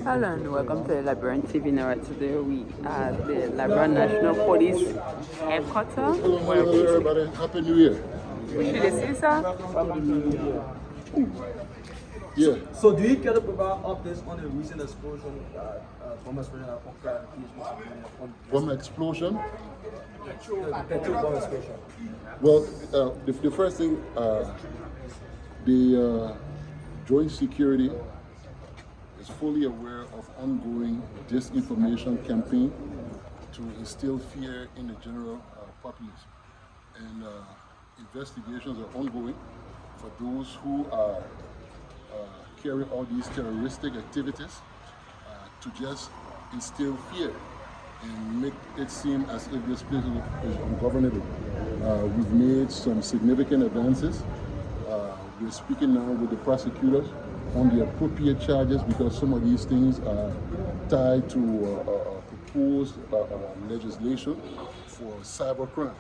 Hello and welcome to the Liberian TV Now. Today we are at the Liberian National Police headquarters. Hello everybody, Happy New Year. Wish you the season. Yeah. So do you care to provide updates on the recent explosion, bomb explosion at Okra? Bomb explosion? Petrol bomb explosion. Well, the first thing, the Joint Security is fully aware of ongoing disinformation campaign to instill fear in the general populace. And investigations are ongoing for those who are carrying out these terroristic activities to just instill fear and make it seem as if this place is ungovernable. We've made some significant advances. We're speaking now with the prosecutors on the appropriate charges because some of these things are tied to proposed legislation for cybercrime.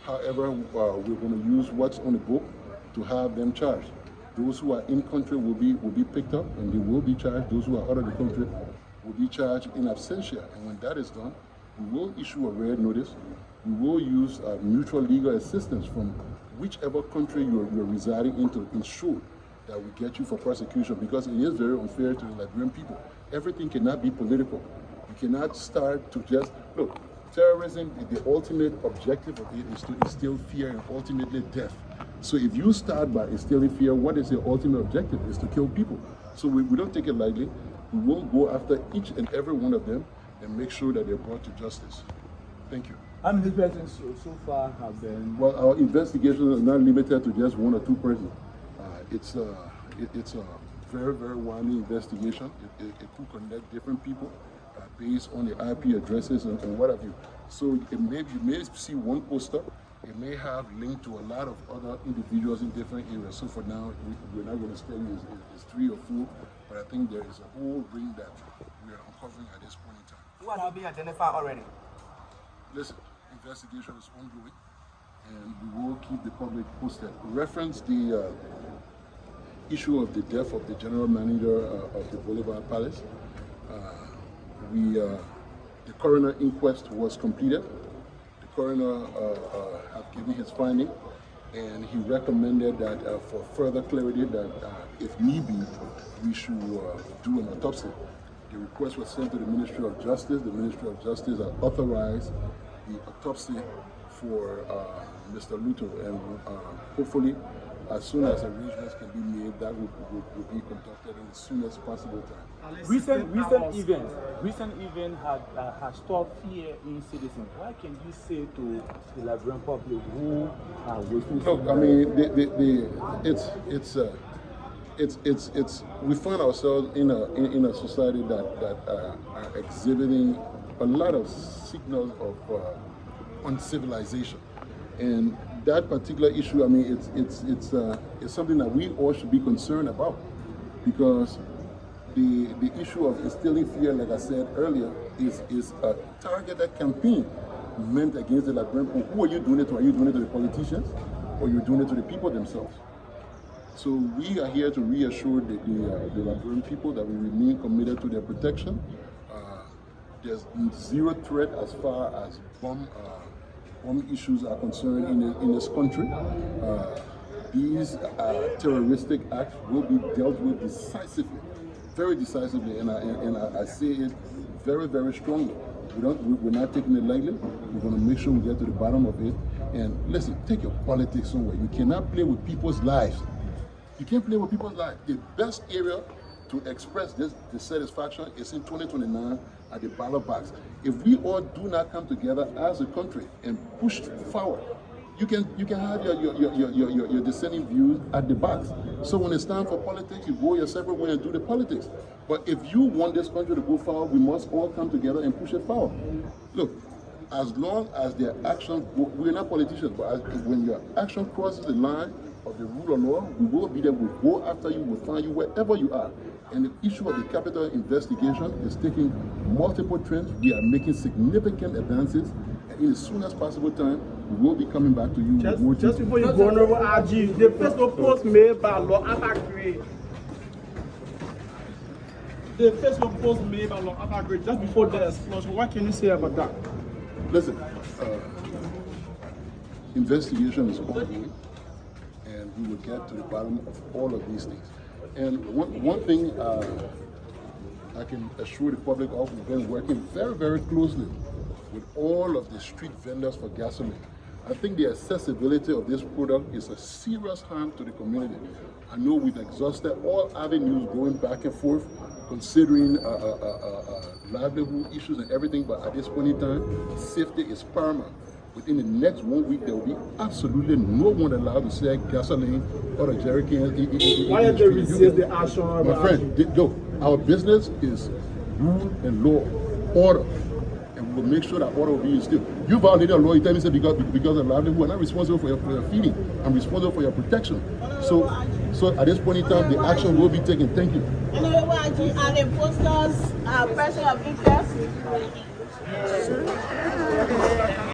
However, we're going to use what's on the book to have them charged. Those who are in country will be picked up and they will be charged. Those who are out of the country will be charged in absentia. And when that is done, we will issue a red notice. We will use mutual legal assistance from whichever country you're residing in to ensure that we get you for prosecution, because it is very unfair to the Liberian people. Everything cannot be political. You cannot start to just, look, terrorism, the ultimate objective of it is to instill fear and ultimately death. So if you start by instilling fear, what is the ultimate objective? Is to kill people. So we don't take it lightly. We will go after each and every one of them and make sure that they're brought to justice. Thank you. How many persons so far have been? Well, our investigation is not limited to just one or two persons. It's a very, very wide investigation. It could connect different people based on the IP addresses and what have you. So you may see one poster. It may have linked to a lot of other individuals in different areas. So for now, we're not going to tell you it's 3 or 4, but I think there is a whole ring that we are uncovering at this point in time. Who are being identified already? Listen, investigation is ongoing, and we will keep the public posted. Reference the issue of the death of the general manager of the Boulevard Palace. The coroner inquest was completed. The coroner have given his finding, and he recommended that for further clarity that if need be, we should do an autopsy. The request was sent to the Ministry of Justice. The Ministry of Justice has authorized the autopsy for Mr. Luto, and hopefully, as soon as arrangements can be made, that will be conducted in the soonest possible time. Recent event has stopped fear in citizens. What can you say to the Liberian public who are waiting? Look, I mean, it's we find ourselves in a society that are exhibiting a lot of signals of uncivilization, and that particular issue, I mean, it's something that we all should be concerned about, because the issue of instilling fear, like I said earlier, is a targeted campaign meant against the Liberian people. Who are you doing it to? Are you doing it to the politicians, or you're doing it to the people themselves? So we are here to reassure the Liberian people that we remain committed to their protection. There's zero threat as far as bomb issues are concerned in this country. These terroristic acts will be dealt with decisively, very decisively, and I say it very, very strongly. We're not taking it lightly. We're going to make sure we get to the bottom of it. And listen, take your politics somewhere. You cannot play with people's lives. You can't play with people's lives. The best area to express this dissatisfaction is in 2029 at the ballot box. If we all do not come together as a country and push forward, you can have your dissenting views at the box. So when it's time for politics, you go your separate way and do the politics. But if you want this country to go forward, we must all come together and push it forward. Look, as long as their action, we're not politicians, but when your action crosses the line of the rule of law, we will be there, we'll go after you, we'll find you wherever you are. And the issue of the capital investigation is taking multiple trends. We are making significant advances, and in the soonest possible time, we will be coming back to you. Just before you go on over RG, the first post made by Law Attack the Facebook post made by Lord Agri just before the explosion. What can you say about that? Listen, investigation is ongoing, and we will get to the bottom of all of these things. And one thing I can assure the public of, we've been working very, very closely with all of the street vendors for gasoline. I think the accessibility of this product is a serious harm to the community. I know we've exhausted all avenues going back and forth, considering livelihood issues and everything, but at this point in time, safety is paramount. Within the next 1 week, there will be absolutely no one allowed to sell gasoline or a jerry can. Why did they resist the action? My friend, look, our business is rule and law, order. And we will make sure that order will be instilled. You violated a law, you tell me because of livelihood, I'm not responsible for your feeding. I'm responsible for your protection. So at this point in time, the action will be taken. Thank you. Are the posters person of interest?